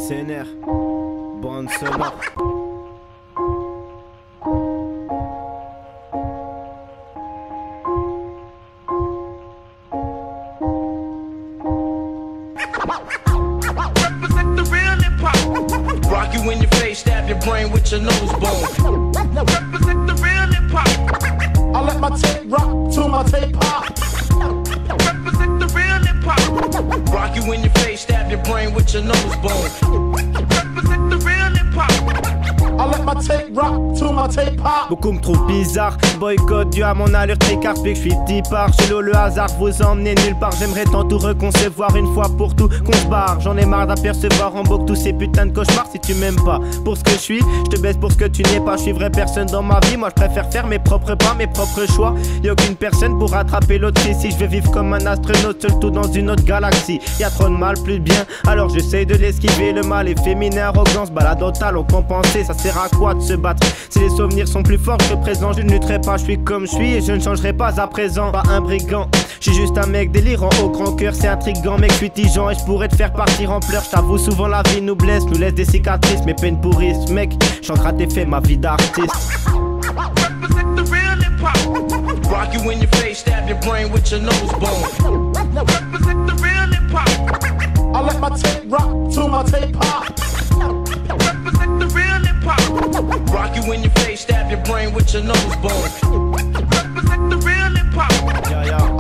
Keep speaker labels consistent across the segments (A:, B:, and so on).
A: SNR, bande sonore.
B: Represent the real hip hop. Rock you in your face, stab your brain with your nose bone. Represent the real hip hop.
C: I let my tape rock to my tape pop.
B: Represent the real hip hop. Rock you in your face, stab your brain with your nose bone. Represent the real hip hop.
C: I let my tape rock to my tape pop.
A: Beaucoup me trouvent bizarre, boycott dû à mon allure très carpée que je suis tipard. Chez l'eau le hasard vous emmenez nulle part. J'aimerais tant tout reconcevoir une fois pour tout qu'on se barre. J'en ai marre d'apercevoir en boucle tous ces putains de cauchemars. Si tu m'aimes pas pour ce que je suis, je te baisse pour ce que tu n'es pas. Je suis vraie personne dans ma vie, moi je préfère faire mes propres pas, mes propres choix. Y'a aucune personne pour rattraper l'autre ici. Je vais vivre comme un astronaute seul tout dans une autre galaxie. Y'a trop de mal, plus de bien, alors j'essaye de l'esquiver. Le mal est féminin, arrogance, balade au talon compensé. Ça sert à quoi de se battre si les souvenirs sont plus forts que le présent? Je ne lutterai pas, je suis comme je suis et je ne changerai pas à présent. Pas un brigand, je suis juste un mec délirant au grand cœur. C'est intriguant mec, je suis tigeant et je pourrais te faire partir en pleurs. Je t'avoue souvent la vie nous blesse, nous laisse des cicatrices. Mes peines pourrissent mec, j'entre à tes faits ma vie d'artiste.
B: Represent the real hip hop. Rock you in your face, stab your brain with your nose bone. Represent the real hip hop.
C: I let my tape rock to my tape pop.
B: Represent the real hip hop. Rock you in your face, stab your brain with your nose bone. Represent the real hip hop.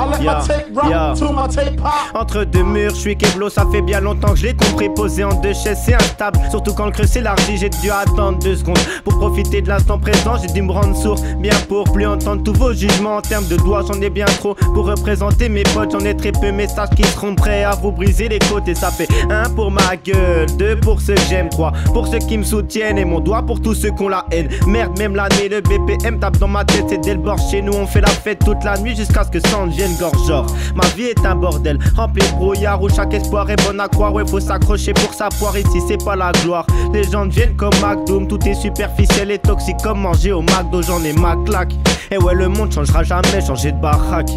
C: I let my tape rock to my tape pop.
A: Entre deux murs, je suis Keblo, ça fait bien longtemps que je l'ai compris. Posé en deux chaises, c'est instable. Surtout quand le creux s'élargit, j'ai dû attendre 2 secondes pour profiter de l'instant présent. J'ai dû me rendre sourd, bien pour plus entendre tous vos jugements. En termes de doigts, j'en ai bien trop pour représenter mes potes. J'en ai très peu, messages qui seront prêts à vous briser les côtes. Et ça fait 1 pour ma gueule, 2 pour ceux que j'aime, 3 pour ceux qui me soutiennent. Et mon doigt pour tous ceux qui ont la haine. Merde, même l'année, le BPM tape dans ma tête. C'est dès le bord chez nous, on fait la fête toute la nuit jusqu'à ce que ça en devienne gorgeore. Ma vie est un bordel, rempli de brouillard où chaque espoir est bon à croire. Ouais, faut s'accrocher pour sa poire, ici c'est pas la gloire. Les gens deviennent comme McDoom, tout est superficiel et toxique comme manger au McDo, j'en ai ma claque. Et ouais, le monde changera jamais, changer de baraque.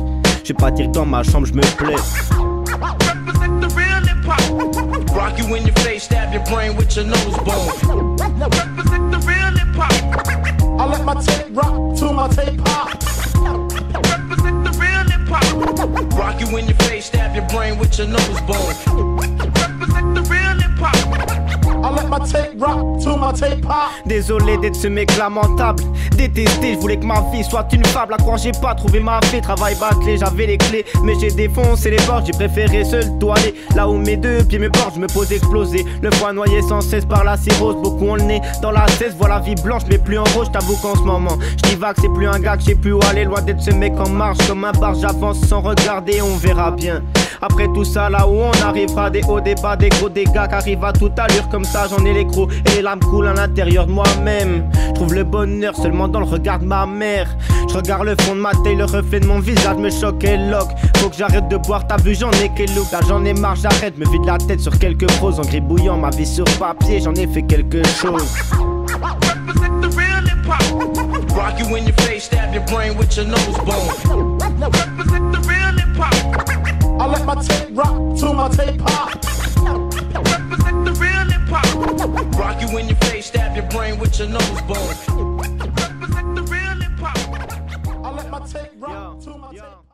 A: Je vais pas dire que dans ma chambre je me plais.
B: Represent the real hip hop. Rock you in your face, stab your brain with your nose bone. Represent the real hip hop.
C: I let my tape rock to my tape pop.
B: Represent the real hip hop. Rock you in your face, stab your brain with your nose bone. Represent the real hip hop.
C: I let my tape rock to my tape pop.
A: Désolé d'être ce mec lamentable, détesté, je voulais que ma vie soit une fable. À croire j'ai pas trouvé ma vie, travail bâclé, j'avais les clés, mais j'ai défoncé les portes. J'ai préféré seul toiler, là où mes 2 pieds me portent. Je me pose exploser, le foie noyé sans cesse par la cirrhose. Beaucoup ont le nez dans la cesse, vois la vie blanche mais plus en rose. J't'avoue qu'en ce moment, j'divague, c'est plus un gars que j'ai pu aller. Loin d'être ce mec en marche comme un bar, j'avance sans regarder, on verra bien. Après tout ça, là où on arrivera, des hauts, des bas, des gros dégâts qui arrivent à toute allure. Comme ça, j'en ai les crocs et les larmes coulent à l'intérieur de moi-même. Je trouve le bonheur seulement dans le regard de ma mère. Je regarde le fond de ma tête, le reflet de mon visage me choque et loque. Faut que j'arrête de boire, t'as vu, j'en ai quel look. Là, j'en ai marre, j'arrête, me vide la tête sur quelques proses. En gribouillant ma vie sur papier, j'en ai fait quelque chose.
B: Represent the real hip hop. Rock you in your face, stab your brain with your nose bone. Represent the real hip hop.
C: I let my tape rock to my tape pop.
B: Represent the real hip hop. Rock you in your face, stab your brain with your nose bone. Represent the real hip hop.
C: I let my tape rock to my tape pop.